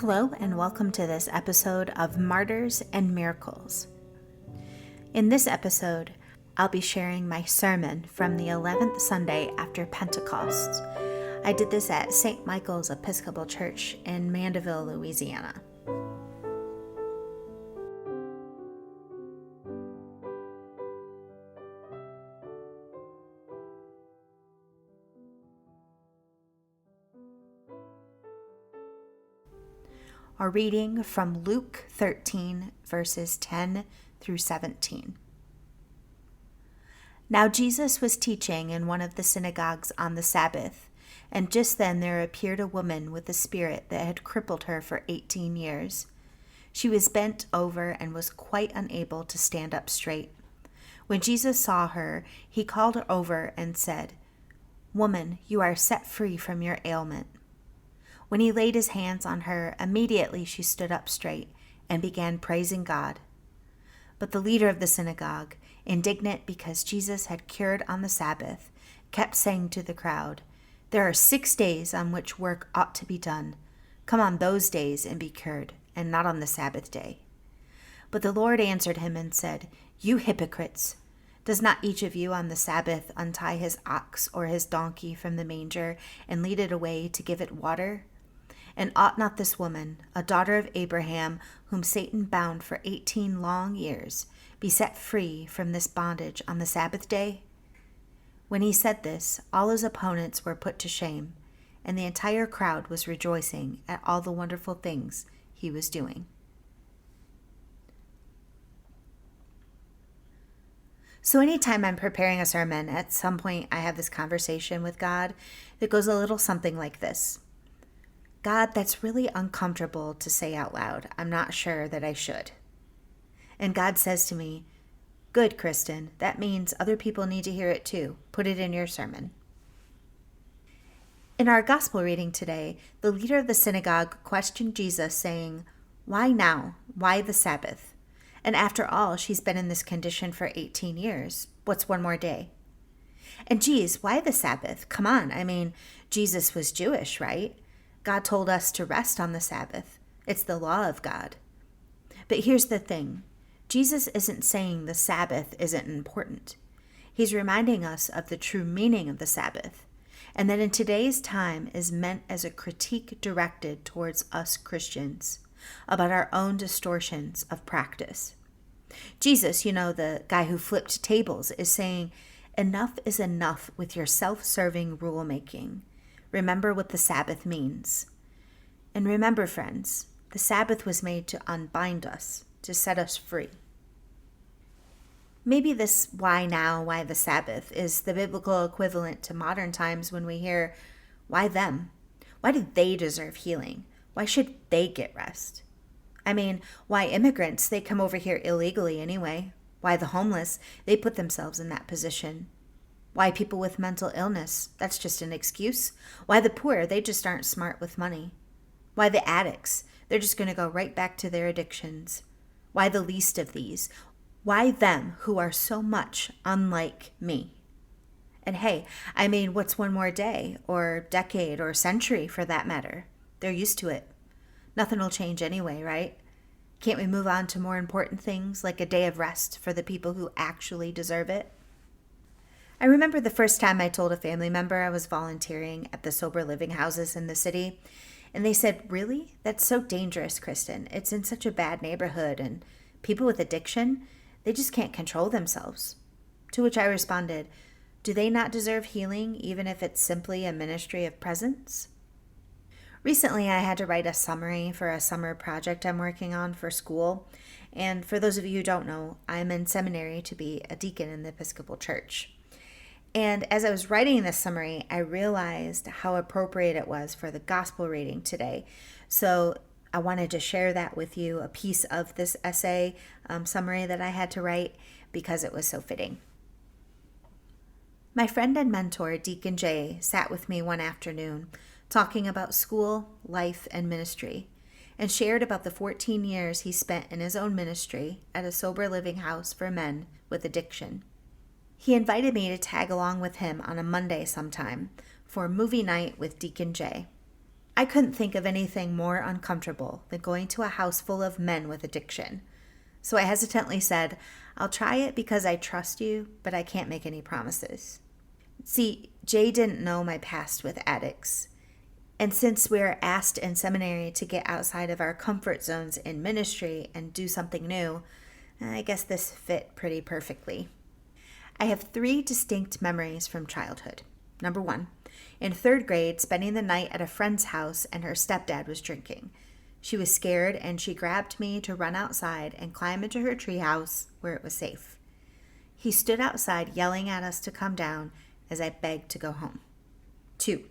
Hello, and welcome to this episode of Martyrs and Miracles. In this episode, I'll be sharing my sermon from the 11th Sunday after Pentecost. I did this at St. Michael's Episcopal Church in Mandeville, Louisiana. Our reading from Luke 13, verses 10 through 17. Now Jesus was teaching in one of the synagogues on the Sabbath, and just then there appeared a woman with a spirit that had crippled her for 18 years. She was bent over and was quite unable to stand up straight. When Jesus saw her, he called her over and said, "Woman, you are set free from your ailment." When he laid his hands on her, immediately she stood up straight and began praising God. But the leader of the synagogue, indignant because Jesus had cured on the Sabbath, kept saying to the crowd, "There are 6 days on which work ought to be done. Come on those days and be cured, and not on the Sabbath day." But the Lord answered him and said, "You hypocrites! Does not each of you on the Sabbath untie his ox or his donkey from the manger and lead it away to give it water? And ought not this woman, a daughter of Abraham, whom Satan bound for 18 long years, be set free from this bondage on the Sabbath day?" When he said this, all his opponents were put to shame, and the entire crowd was rejoicing at all the wonderful things he was doing. So anytime I'm preparing a sermon, at some point I have this conversation with God that goes a little something like this. "God, that's really uncomfortable to say out loud. I'm not sure that I should." And God says to me, "Good, Kristen. That means other people need to hear it too. Put it in your sermon." In our gospel reading today, the leader of the synagogue questioned Jesus, saying, "Why now? Why the Sabbath? And after all, she's been in this condition for 18 years. What's one more day? And geez, why the Sabbath? Come on. I mean, Jesus was Jewish, right? God told us to rest on the Sabbath. It's the law of God. But here's the thing. Jesus isn't saying the Sabbath isn't important. He's reminding us of the true meaning of the Sabbath, and that in today's time is meant as a critique directed towards us Christians about our own distortions of practice. Jesus, the guy who flipped tables, is saying, enough is enough with your self-serving rule-making. Remember what the Sabbath means. And remember, friends, the Sabbath was made to unbind us, to set us free. Maybe this why now, why the Sabbath is the biblical equivalent to modern times when we hear, why them? Why do they deserve healing? Why should they get rest? I mean, why immigrants? They come over here illegally anyway. Why the homeless? They put themselves in that position. Why people with mental illness? That's just an excuse. Why the poor? They just aren't smart with money. Why the addicts? They're just going to go right back to their addictions. Why the least of these? Why them who are so much unlike me? And hey, I mean, what's one more day or decade or century for that matter? They're used to it. Nothing will change anyway, right? Can't we move on to more important things like a day of rest for the people who actually deserve it? I remember the first time I told a family member I was volunteering at the sober living houses in the city, and they said, "Really? That's so dangerous, Kristen. It's in such a bad neighborhood, and people with addiction, they just can't control themselves." To which I responded, "Do they not deserve healing, even if it's simply a ministry of presence?" Recently, I had to write a summary for a summer project I'm working on for school, and for those of you who don't know, I'm in seminary to be a deacon in the Episcopal Church. And as I was writing this summary, I realized how appropriate it was for the gospel reading today. So I wanted to share that with you, a piece of this essay summary that I had to write, because it was so fitting. My friend and mentor, Deacon Jay, sat with me one afternoon talking about school, life, and ministry, and shared about the 14 years he spent in his own ministry at a sober living house for men with addiction. He invited me to tag along with him on a Monday sometime for movie night with Deacon Jay. I couldn't think of anything more uncomfortable than going to a house full of men with addiction. So I hesitantly said, "I'll try it because I trust you, but I can't make any promises." See, Jay didn't know my past with addicts. And since we're asked in seminary to get outside of our comfort zones in ministry and do something new, I guess this fit pretty perfectly. I have 3 distinct memories from childhood. Number 1, in 3rd grade, spending the night at a friend's house and her stepdad was drinking. She was scared and she grabbed me to run outside and climb into her treehouse where it was safe. He stood outside yelling at us to come down as I begged to go home. 2,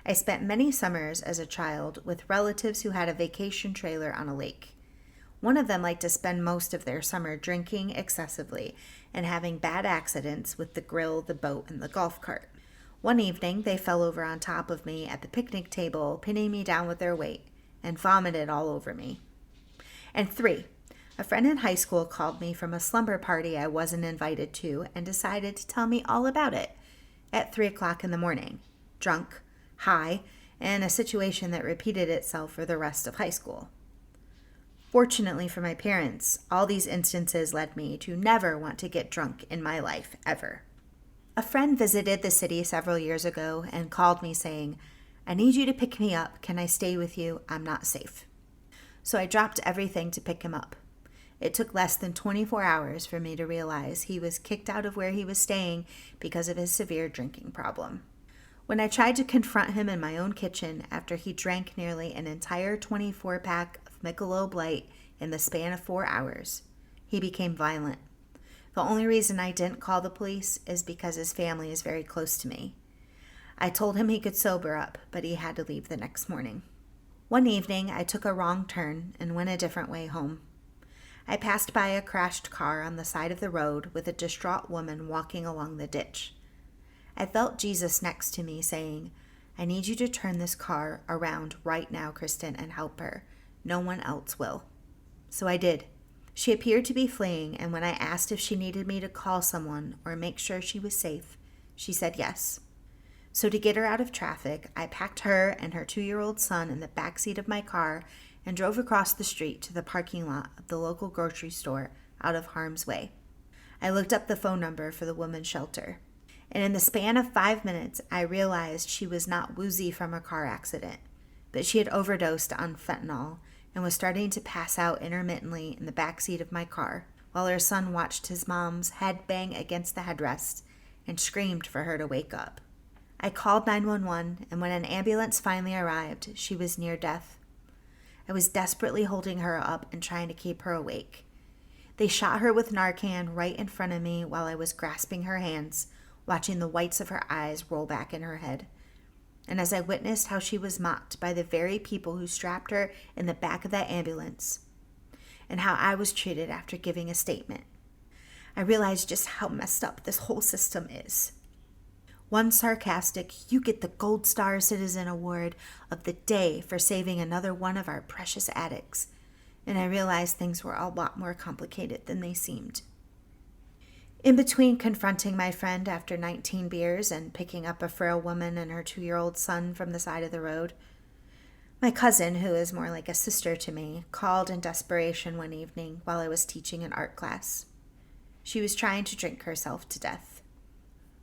I spent many summers as a child with relatives who had a vacation trailer on a lake. One of them liked to spend most of their summer drinking excessively and having bad accidents with the grill, the boat, and the golf cart. One evening, they fell over on top of me at the picnic table, pinning me down with their weight, and vomited all over me. And 3, a friend in high school called me from a slumber party I wasn't invited to and decided to tell me all about it at 3 o'clock in the morning, drunk, high, and a situation that repeated itself for the rest of high school. Fortunately for my parents, all these instances led me to never want to get drunk in my life, ever. A friend visited the city several years ago and called me saying, "I need you to pick me up. Can I stay with you? I'm not safe." So I dropped everything to pick him up. It took less than 24 hours for me to realize he was kicked out of where he was staying because of his severe drinking problem. When I tried to confront him in my own kitchen after he drank nearly an entire 24-pack of Michelob Light in the span of 4 hours, he became violent. The only reason I didn't call the police is because his family is very close to me. I told him he could sober up, but he had to leave the next morning. One evening, I took a wrong turn and went a different way home. I passed by a crashed car on the side of the road with a distraught woman walking along the ditch. I felt Jesus next to me saying, "I need you to turn this car around right now, Kristen, and help her. No one else will." So I did. She appeared to be fleeing, and when I asked if she needed me to call someone or make sure she was safe, she said yes. So to get her out of traffic, I packed her and her 2-year-old son in the backseat of my car and drove across the street to the parking lot of the local grocery store out of harm's way. I looked up the phone number for the woman's shelter, and in the span of 5 minutes, I realized she was not woozy from a car accident, but she had overdosed on fentanyl and was starting to pass out intermittently in the backseat of my car, while her son watched his mom's head bang against the headrest and screamed for her to wake up. I called 911, and when an ambulance finally arrived, she was near death. I was desperately holding her up and trying to keep her awake. They shot her with Narcan right in front of me while I was grasping her hands, watching the whites of her eyes roll back in her head. And as I witnessed how she was mocked by the very people who strapped her in the back of that ambulance, and how I was treated after giving a statement, I realized just how messed up this whole system is. One sarcastic, "You get the Gold Star Citizen Award of the day for saving another one of our precious addicts," and I realized things were a lot more complicated than they seemed. In between confronting my friend after 19 beers and picking up a frail woman and her 2-year-old son from the side of the road, my cousin, who is more like a sister to me, called in desperation one evening while I was teaching an art class. She was trying to drink herself to death.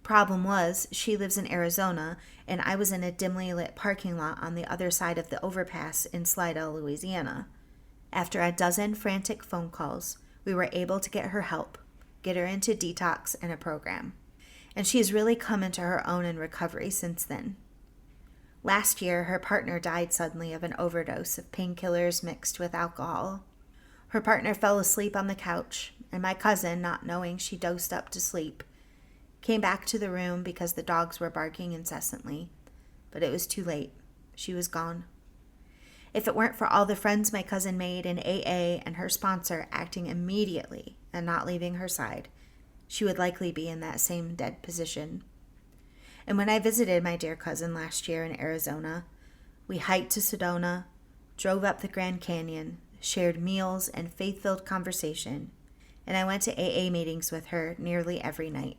Problem was, she lives in Arizona, and I was in a dimly lit parking lot on the other side of the overpass in Slidell, Louisiana. After a dozen frantic phone calls, we were able to get her help, get her into detox and a program. And she has really come into her own in recovery since then. Last year, her partner died suddenly of an overdose of painkillers mixed with alcohol. Her partner fell asleep on the couch, and my cousin, not knowing she dosed up to sleep, came back to the room because the dogs were barking incessantly. But it was too late. She was gone. If it weren't for all the friends my cousin made in AA and her sponsor acting immediately and not leaving her side, she would likely be in that same dead position. And when I visited my dear cousin last year in Arizona, we hiked to Sedona, drove up the Grand Canyon, shared meals and faith-filled conversation, and I went to AA meetings with her nearly every night.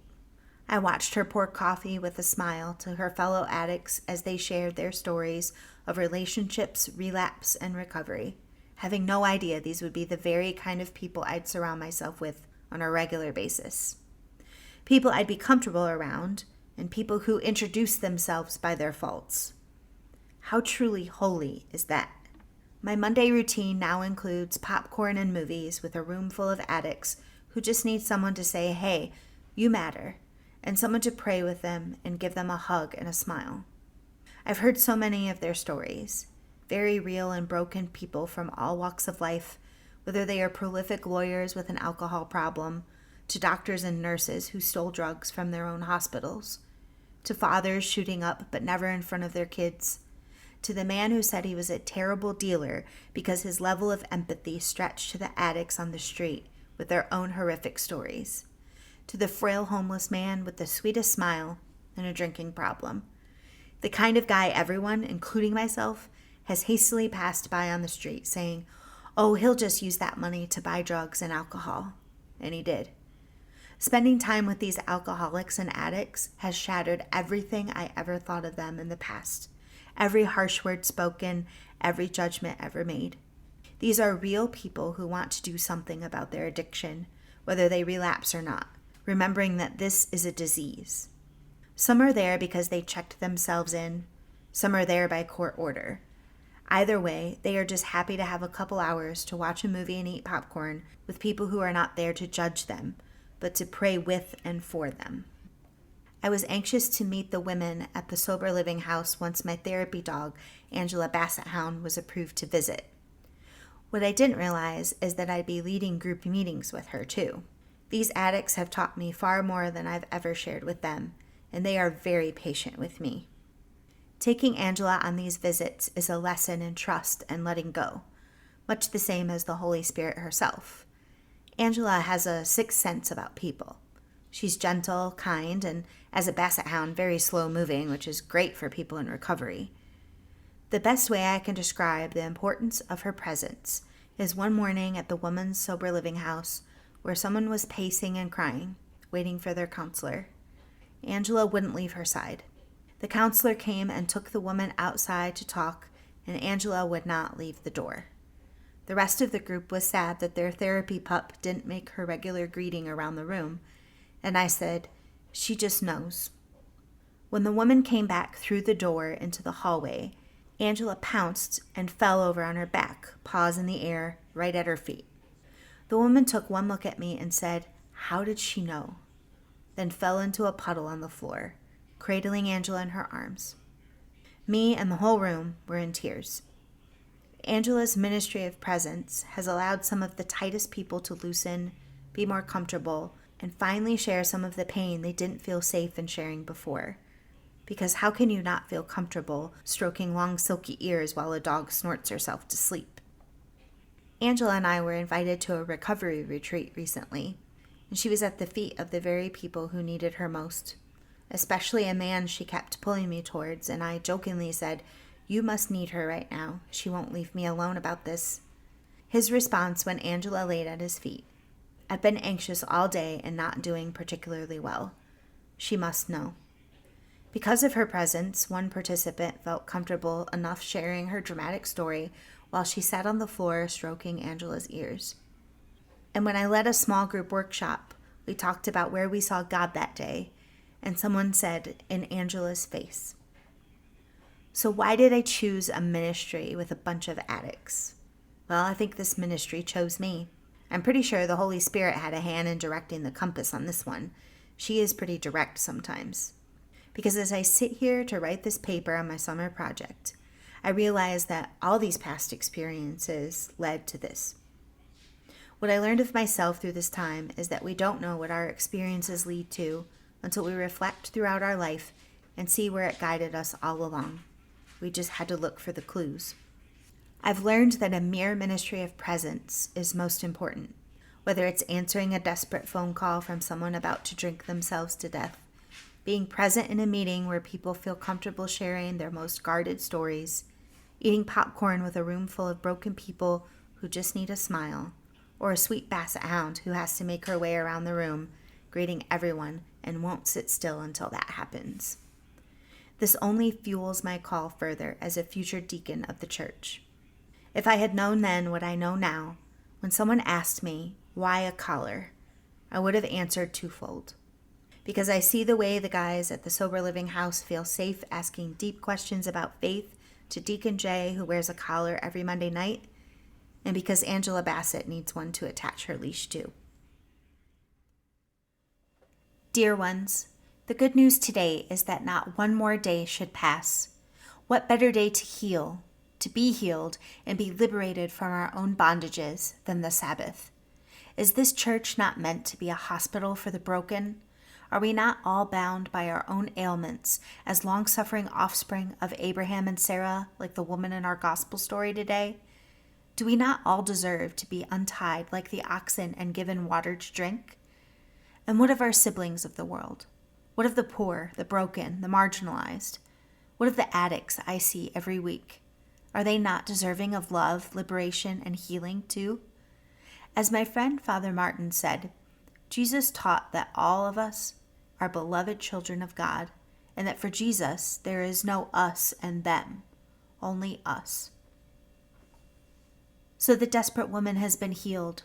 I watched her pour coffee with a smile to her fellow addicts as they shared their stories of relationships, relapse, and recovery, having no idea these would be the very kind of people I'd surround myself with on a regular basis. People I'd be comfortable around, and people who introduce themselves by their faults. How truly holy is that? My Monday routine now includes popcorn and movies with a room full of addicts who just need someone to say, "Hey, you matter," and someone to pray with them and give them a hug and a smile. I've heard so many of their stories, very real and broken people from all walks of life, whether they are prolific lawyers with an alcohol problem, to doctors and nurses who stole drugs from their own hospitals, to fathers shooting up but never in front of their kids, to the man who said he was a terrible dealer because his level of empathy stretched to the addicts on the street with their own horrific stories, to the frail homeless man with the sweetest smile and a drinking problem, the kind of guy everyone, including myself, has hastily passed by on the street saying, "Oh, he'll just use that money to buy drugs and alcohol." And he did. Spending time with these alcoholics and addicts has shattered everything I ever thought of them in the past, every harsh word spoken, every judgment ever made. These are real people who want to do something about their addiction, whether they relapse or not, remembering that this is a disease. Some are there because they checked themselves in. Some are there by court order. Either way, they are just happy to have a couple hours to watch a movie and eat popcorn with people who are not there to judge them, but to pray with and for them. I was anxious to meet the women at the sober living house once my therapy dog, Angela Basset Hound, was approved to visit. What I didn't realize is that I'd be leading group meetings with her too. These addicts have taught me far more than I've ever shared with them, and they are very patient with me. Taking Angela on these visits is a lesson in trust and letting go, much the same as the Holy Spirit herself. Angela has a sixth sense about people. She's gentle, kind, and as a basset hound, very slow-moving, which is great for people in recovery. The best way I can describe the importance of her presence is one morning at the woman's sober living house where someone was pacing and crying, waiting for their counselor. Angela wouldn't leave her side. The counselor came and took the woman outside to talk, and Angela would not leave the door. The rest of the group was sad that their therapy pup didn't make her regular greeting around the room, and I said, "She just knows." When the woman came back through the door into the hallway, Angela pounced and fell over on her back, paws in the air, right at her feet. The woman took one look at me and said, "How did she know?" Then fell into a puddle on the floor, cradling Angela in her arms. Me and the whole room were in tears. Angela's ministry of presence has allowed some of the tightest people to loosen, be more comfortable, and finally share some of the pain they didn't feel safe in sharing before. Because how can you not feel comfortable stroking long silky ears while a dog snorts herself to sleep? Angela and I were invited to a recovery retreat recently, and she was at the feet of the very people who needed her most, especially a man she kept pulling me towards, and I jokingly said, "You must need her right now. She won't leave me alone about this." His response when Angela laid at his feet, "I've been anxious all day and not doing particularly well. She must know." Because of her presence, one participant felt comfortable enough sharing her dramatic story while she sat on the floor stroking Angela's ears. And when I led a small group workshop, we talked about where we saw God that day, and someone said, "In Angela's face." So why did I choose a ministry with a bunch of addicts? Well, I think this ministry chose me. I'm pretty sure the Holy Spirit had a hand in directing the compass on this one. She is pretty direct sometimes. Because as I sit here to write this paper on my summer project, I realize that all these past experiences led to this. What I learned of myself through this time is that we don't know what our experiences lead to until we reflect throughout our life and see where it guided us all along. We just had to look for the clues. I've learned that a mere ministry of presence is most important, whether it's answering a desperate phone call from someone about to drink themselves to death, being present in a meeting where people feel comfortable sharing their most guarded stories, eating popcorn with a room full of broken people who just need a smile, or a sweet basset hound who has to make her way around the room, greeting everyone and won't sit still until that happens. This only fuels my call further as a future deacon of the church. If I had known then what I know now, when someone asked me, why a collar, I would have answered twofold. Because I see the way the guys at the Sober Living House feel safe asking deep questions about faith to Deacon Jay, who wears a collar every Monday night, and because Angela Bassett needs one to attach her leash to. Dear ones, the good news today is that not one more day should pass. What better day to heal, to be healed, and be liberated from our own bondages than the Sabbath? Is this church not meant to be a hospital for the broken? Are we not all bound by our own ailments as long-suffering offspring of Abraham and Sarah, like the woman in our gospel story today? Do we not all deserve to be untied like the oxen and given water to drink? And what of our siblings of the world? What of the poor, the broken, the marginalized? What of the addicts I see every week? Are they not deserving of love, liberation, and healing too? As my friend Father Martin said, Jesus taught that all of us are beloved children of God, and that for Jesus there is no us and them, only us. So the desperate woman has been healed,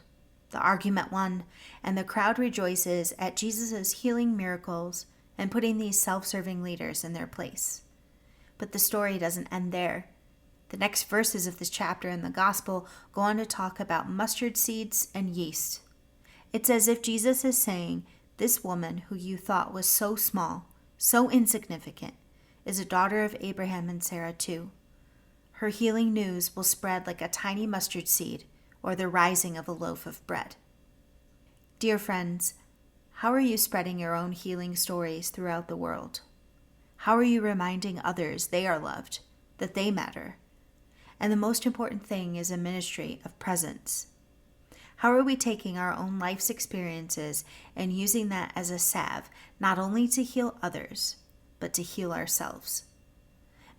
the argument won, and the crowd rejoices at Jesus' healing miracles and putting these self-serving leaders in their place. But the story doesn't end there. The next verses of this chapter in the gospel go on to talk about mustard seeds and yeast. It's as if Jesus is saying, this woman who you thought was so small, so insignificant, is a daughter of Abraham and Sarah too. Her healing news will spread like a tiny mustard seed or the rising of a loaf of bread. Dear friends, how are you spreading your own healing stories throughout the world? How are you reminding others they are loved, that they matter? And the most important thing is a ministry of presence. How are we taking our own life's experiences and using that as a salve, not only to heal others, but to heal ourselves?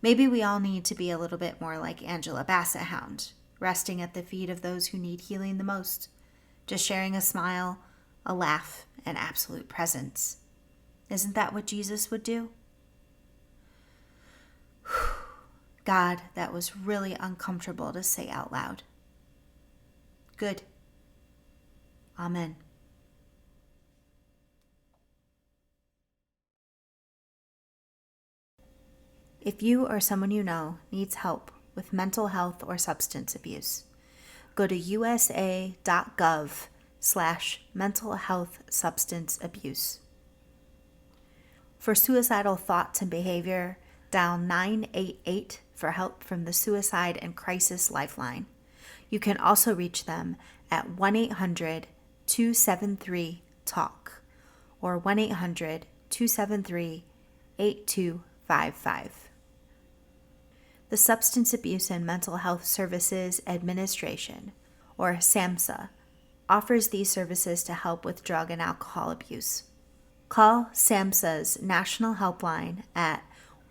Maybe we all need to be a little bit more like Angela Bassett Hound, resting at the feet of those who need healing the most, just sharing a smile, a laugh, and absolute presence. Isn't that what Jesus would do? God, that was really uncomfortable to say out loud. Good. Amen. If you or someone you know needs help with mental health or substance abuse, go to usa.gov/mental health substance abuse. For suicidal thoughts and behavior, dial 988 for help from the Suicide and Crisis Lifeline. You can also reach them at 1-800-273-TALK or 1-800-273-8255. The Substance Abuse and Mental Health Services Administration, or SAMHSA, offers these services to help with drug and alcohol abuse. Call SAMHSA's National Helpline at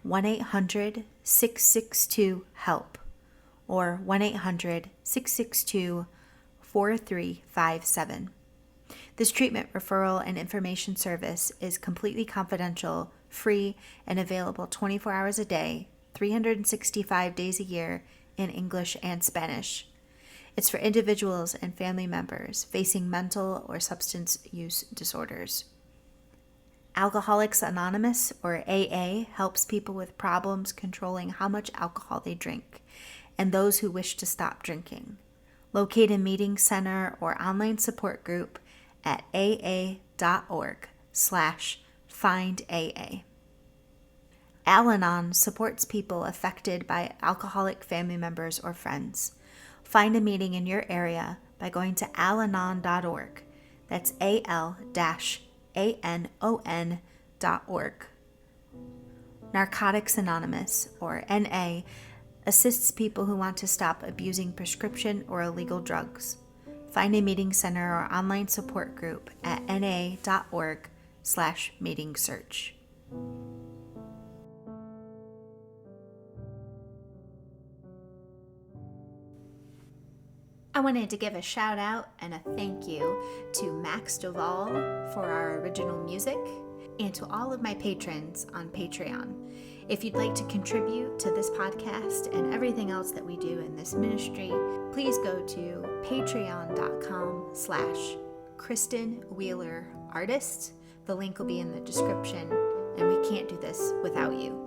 1-800-662-HELP or 1-800-662-4357. This treatment referral and information service is completely confidential, free, and available 24 hours a day, 365 days a year in English and Spanish. It's for individuals and family members facing mental or substance use disorders. Alcoholics Anonymous, or AA, helps people with problems controlling how much alcohol they drink and those who wish to stop drinking. Locate a meeting center or online support group at aa.org/findAA. Al-Anon supports people affected by alcoholic family members or friends. Find a meeting in your area by going to alanon.org. That's AL-ANON.org. Narcotics Anonymous, or NA, assists people who want to stop abusing prescription or illegal drugs. Find a meeting center or online support group at na.org/meeting search. I wanted to give a shout out and a thank you to Max DoVale for our original music. and to all of my patrons on Patreon. If you'd like to contribute to this podcast and everything else that we do in this ministry, please go to patreon.com/Kristen Wheeler Artist. The link will be in the description, and we can't do this without you.